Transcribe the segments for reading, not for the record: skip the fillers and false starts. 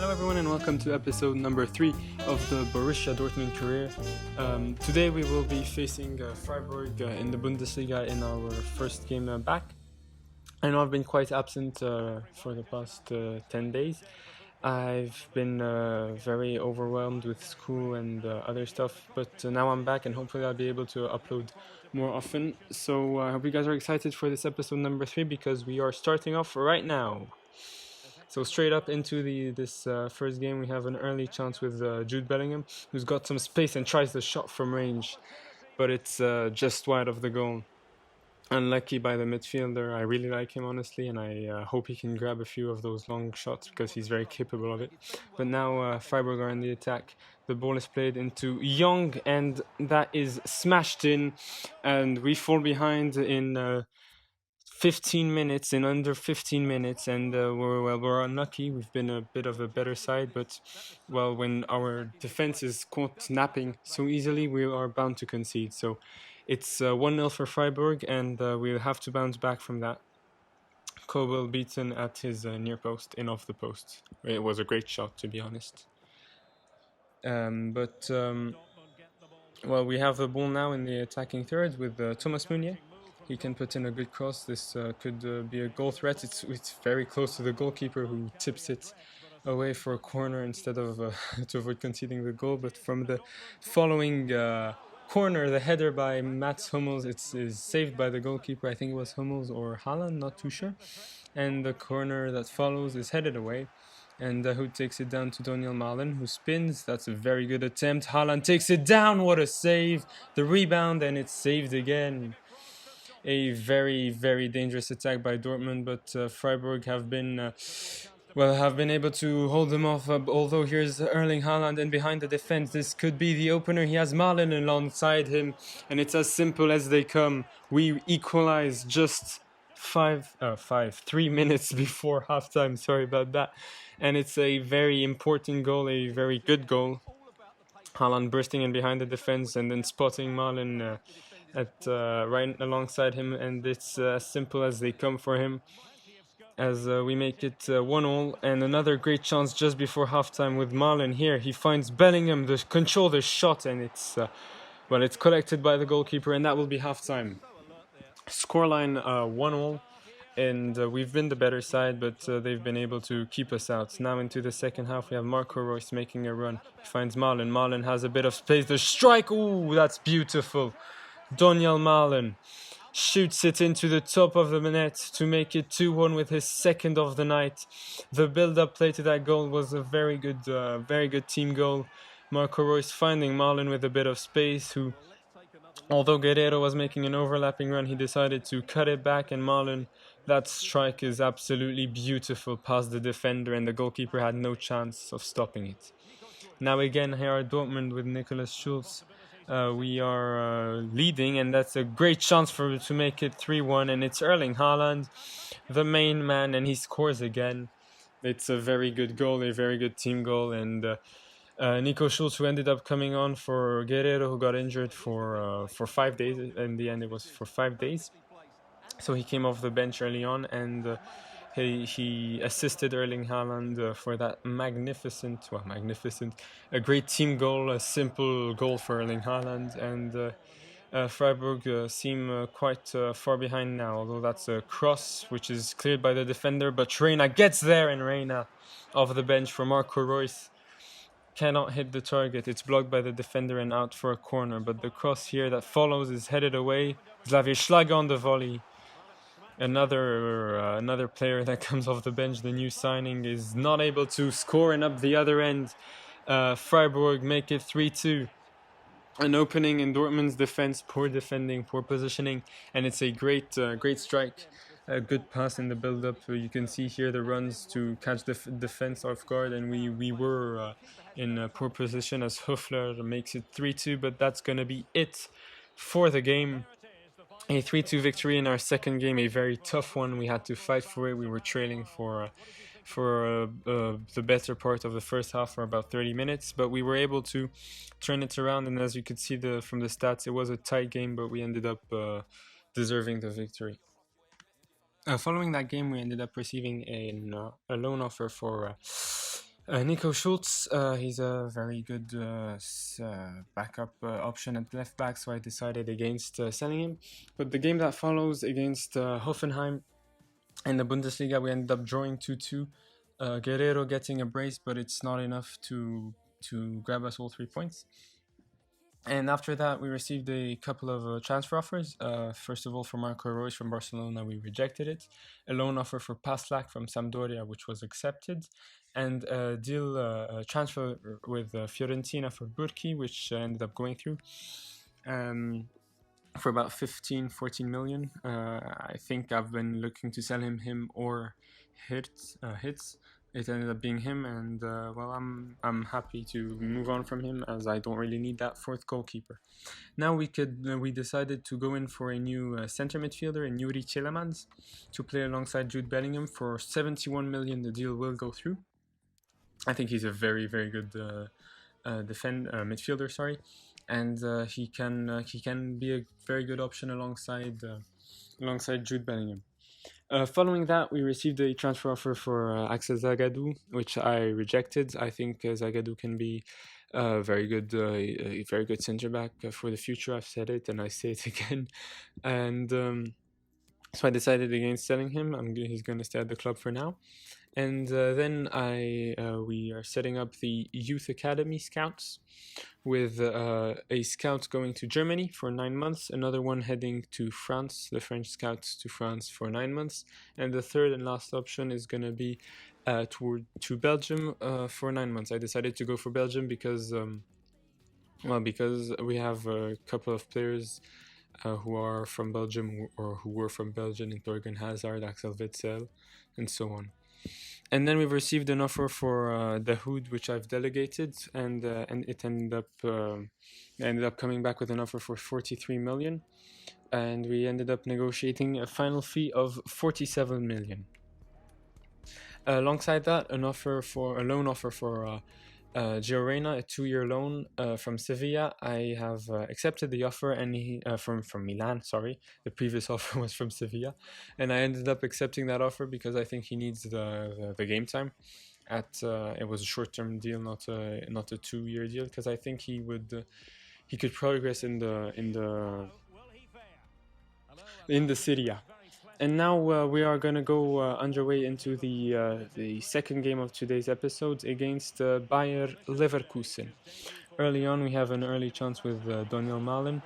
Hello everyone and welcome to episode number 3 of the Borussia Dortmund career. Today we will be facing Freiburg in the Bundesliga in our first game back. I know I've been quite absent for the past 10 days. I've been very overwhelmed with school and other stuff, but now I'm back and hopefully I'll be able to upload more often. So I hope you guys are excited for this episode number 3 because we are starting off right now. So straight up into this first game, we have an early chance with Jude Bellingham, who's got some space and tries the shot from range, but it's just wide of the goal. Unlucky by the midfielder. I really like him, honestly, and I hope he can grab a few of those long shots because he's very capable of it. But now Freiburg are in the attack. The ball is played into Young, and that is smashed in, and we fall behind in 15 minutes, in under 15 minutes, and we're unlucky. We've been a bit of a better side, but when our defense is caught napping so easily, we are bound to concede. So it's 1-0 for Freiburg, and we'll have to bounce back from that. Kobel beaten at his near post, in off the post. It was a great shot, to be honest. We have the ball now in the attacking third with Thomas Meunier. He can put in a good cross. This could be a goal threat. It's very close to the goalkeeper, who tips it away for a corner instead of to avoid conceding the goal. But from the following corner, the header by Mats Hummels, is saved by the goalkeeper. I think it was Hummels or Haaland, not too sure. And the corner that follows is headed away. And who takes it down to Daniel Malen, who spins. That's a very good attempt. Haaland takes it down. What a save. The rebound, and it's saved again. A very, very dangerous attack by Dortmund, but Freiburg have been able to hold them off. Although here's Erling Haaland, and behind the defense, this could be the opener. He has Malen alongside him, and it's as simple as they come. We equalize just 3 minutes before halftime. Sorry about that. And it's a very important goal, a very good goal. Haaland bursting in behind the defense and then spotting Malen right alongside him, and it's as simple as they come for him. As we make it 1-1, and another great chance just before halftime with Malen here. He finds Bellingham to control the shot, and it's collected by the goalkeeper, and that will be halftime. Scoreline 1-1. And we've been the better side, but they've been able to keep us out. Now into the second half, we have Marco Reus making a run. He finds Malen. Malen has a bit of space. The strike! Ooh, that's beautiful. Daniel Malen shoots it into the top of the net to make it 2-1 with his second of the night. The build-up play to that goal was a very good team goal. Marco Reus finding Malen with a bit of space, who, although Guerreiro was making an overlapping run, he decided to cut it back, and Malen, that strike is absolutely beautiful past the defender, and the goalkeeper had no chance of stopping it. Now again, here are Dortmund with Nicholas Schulz. We are leading, and that's a great chance to make it 3-1, and it's Erling Haaland, the main man, and he scores again. It's a very good goal, a very good team goal, and Nico Schulz, who ended up coming on for Guerreiro, who got injured for 5 days. In the end, it was for 5 days. So he came off the bench early on, and he assisted Erling Haaland for that a great team goal, a simple goal for Erling Haaland. And Freiburg seem quite far behind now, although that's a cross which is cleared by the defender, but Reina gets there, and Reina off the bench for Marco Reus cannot hit the target. It's blocked by the defender and out for a corner, but the cross here that follows is headed away. Xavier Schlager on the volley. Another player that comes off the bench, the new signing, is not able to score, and up the other end, Freiburg make it 3-2. An opening in Dortmund's defense, poor defending, poor positioning, and it's a great strike. A good pass in the build-up. You can see here the runs to catch the defense off guard, and we were in a poor position as Höfler makes it 3-2, but that's going to be it for the game. A 3-2 victory in our second game, a very tough one. We had to fight for it. We were trailing for the better part of the first half for about 30 minutes, but we were able to turn it around, and as you could see from the stats, it was a tight game, but we ended up deserving the victory. Following that game, we ended up receiving a loan offer for Nico Schultz, he's a very good backup option at left back, so I decided against selling him. But the game that follows against Hoffenheim in the Bundesliga, we ended up drawing 2-2. Guerrero getting a brace, but it's not enough to grab us all 3 points. And after that, we received a couple of transfer offers. First of all, for Marco Reus from Barcelona, we rejected it. A loan offer for Paslak from Sampdoria, which was accepted. And a deal transfer with Fiorentina for Burki, which ended up going through. For about 14 million. I think I've been looking to sell him or Hits. It ended up being him, and well, I'm happy to move on from him as I don't really need that fourth goalkeeper. Now we decided to go in for a new center midfielder, in Yuri Chelamans, to play alongside Jude Bellingham for 71 million. The deal will go through. I think he's a very good midfielder. Sorry, and he can be a very good option alongside Jude Bellingham. Following that, we received a transfer offer for Axel Zagadou, which I rejected. I think Zagadou can be a very good centre back for the future. I've said it and I say it again, and so I decided against selling him. He's going to stay at the club for now. And then we are setting up the Youth Academy Scouts, with a scout going to Germany for 9 months, another one heading to France, the French scouts to France for 9 months, and the third and last option is going to be to Belgium for 9 months. I decided to go for Belgium because we have a couple of players who are from Belgium or who were from Belgium, in Torgan Hazard, Axel Witsel, and so on. And then we've received an offer for the Hood, which I've delegated, and it ended up coming back with an offer for 43 million, and we ended up negotiating a final fee of 47 million. Alongside that, a loan offer for Gio Reyna, a 2-year loan from Sevilla. I have accepted the offer, and he from Milan. Sorry, the previous offer was from Sevilla, and I ended up accepting that offer because I think he needs the game time. It was a short-term deal, not a 2-year deal, because I think he could progress in the Serie A. And now we are going to go underway into the second game of today's episode against Bayer Leverkusen. Early on, we have an early chance with Daniel Malen,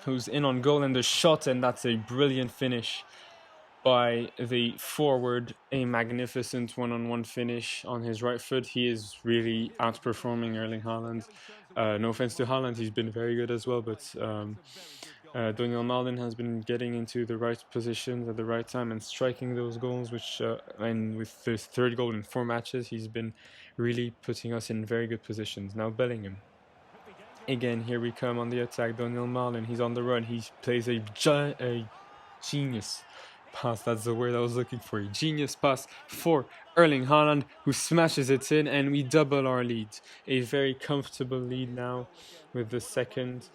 who's in on goal, and the shot, and that's a brilliant finish by the forward. A magnificent one-on-one finish on his right foot. He is really outperforming Erling Haaland. No offense to Haaland, he's been very good as well, but Daniel Malen has been getting into the right positions at the right time and striking those goals, and with his third goal in 4 matches, he's been really putting us in very good positions. Now Bellingham. Again, here we come on the attack. Daniel Malen, he's on the run. He plays a genius pass. That's the word I was looking for. A genius pass for Erling Haaland, who smashes it in, and we double our lead. A very comfortable lead now with the second.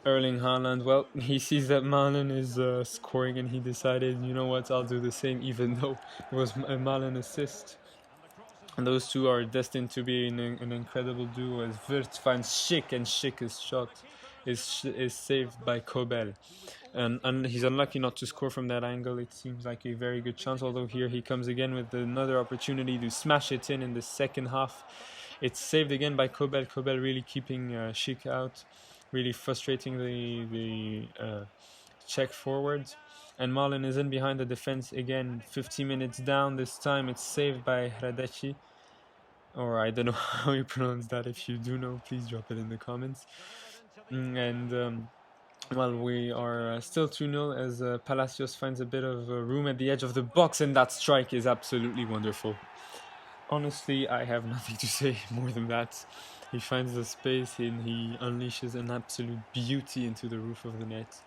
Erling Haaland, well, he sees that Malen is scoring, and he decided, you know what, I'll do the same, even though it was a Malen assist. And those two are destined to be an incredible duo, as Wirtz finds Schick, and Schick's shot is saved by Kobel. And he's unlucky not to score from that angle. It seems like a very good chance, although here he comes again with another opportunity to smash it in the second half. It's saved again by Kobel. Kobel really keeping Schick out, really frustrating the Czech forward. And Malen is in behind the defense again, 50 minutes down. This time it's saved by Hradechi, or I don't know how you pronounce that. If you do know, please drop it in the comments. And well, we are still 2-0 as Palacios finds a bit of room at the edge of the box, and that strike is absolutely wonderful. Honestly, I have nothing to say more than that. He finds the space and he unleashes an absolute beauty into the roof of the net.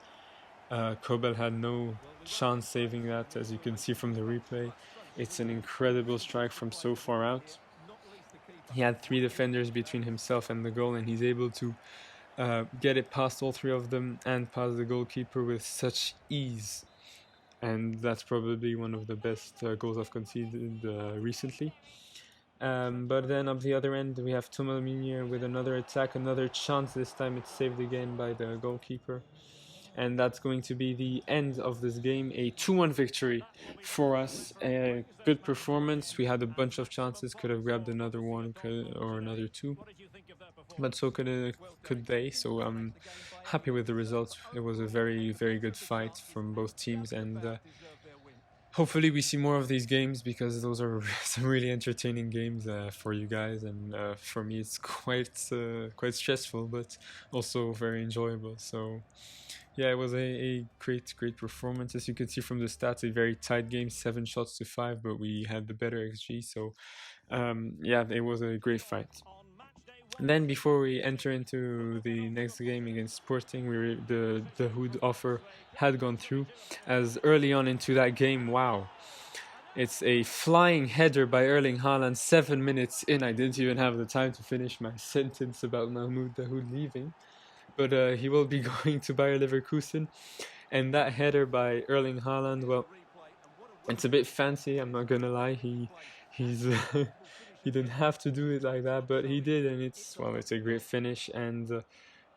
Kobel had no chance saving that, as you can see from the replay. It's an incredible strike from so far out. He had 3 defenders between himself and the goal, and he's able to get it past all 3 of them and past the goalkeeper with such ease. And that's probably one of the best goals I've conceded recently. But then up the other end, we have Thomas Meunier with another attack, another chance. This time it's saved again by the goalkeeper. And that's going to be the end of this game, a 2-1 victory for us. A good performance. We had a bunch of chances, could have grabbed another one or another two, but so could they. So I'm happy with the results. It was a very, very good fight from both teams, and hopefully we see more of these games, because those are some really entertaining games for you guys, and for me it's quite stressful, but also very enjoyable. So yeah, it was a great performance. As you can see from the stats, a very tight game, 7 shots to 5, but we had the better XG. So yeah, it was a great fight. And then before we enter into the next game against Sporting, the Hood offer had gone through, as early on into that game, wow, it's a flying header by Erling Haaland 7 minutes in. I didn't even have the time to finish my sentence about Mahmoud Dahoud leaving, but he will be going to Bayer Leverkusen. And that header by Erling Haaland, well, it's a bit fancy, I'm not gonna lie. He's he didn't have to do it like that, but he did, and it's a great finish, and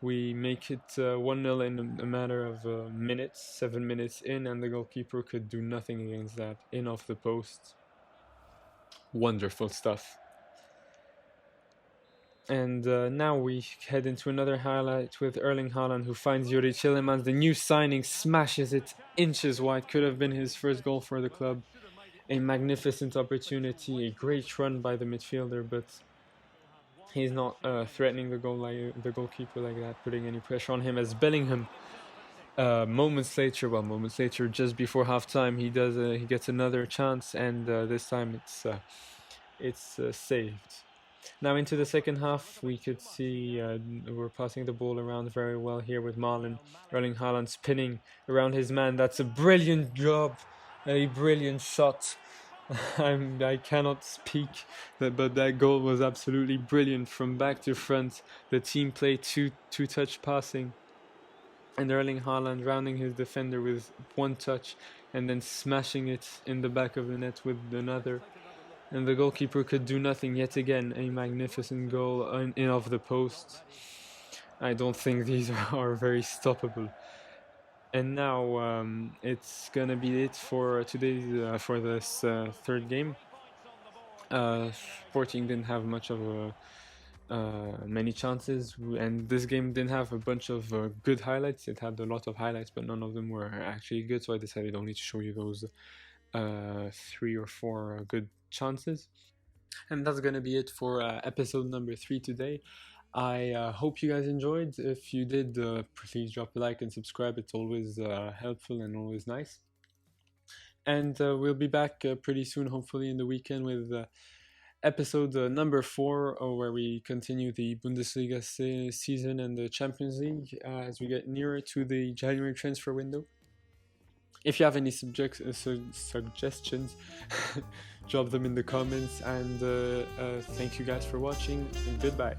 we make it 1-0 in a matter of minutes, 7 minutes in, and the goalkeeper could do nothing against that. In off the post. Wonderful stuff. And now we head into another highlight with Erling Haaland, who finds Yuri Tielemans, the new signing, smashes it inches wide. Could have been his first goal for the club. A magnificent opportunity, a great run by the midfielder, but he's not threatening the goalkeeper like that, putting any pressure on him. As Bellingham, moments later, just before halftime, he gets another chance, and this time it's saved. Now into the second half, we could see we're passing the ball around very well here with Marlon. Erling Haaland spinning around his man. That's a brilliant job, a brilliant shot. I cannot speak, but that goal was absolutely brilliant from back to front. The team played two-touch passing, and Erling Haaland rounding his defender with one touch and then smashing it in the back of the net with another. And the goalkeeper could do nothing. Yet again, a magnificent goal in off the post. I don't think these are very stoppable. And now it's gonna be it for today's for this third game. Sporting didn't have much of many chances, and this game didn't have a bunch of good highlights. It had a lot of highlights, but none of them were actually good. So I decided only to show you those 3 or 4 good chances. And that's gonna be it for episode number 3 today. I hope you guys enjoyed. If you did, please drop a like and subscribe. It's always helpful and always nice. And we'll be back pretty soon, hopefully in the weekend, with episode number 4, where we continue the Bundesliga season and the Champions League as we get nearer to the January transfer window. If you have any suggestions, drop them in the comments, and thank you guys for watching, and goodbye.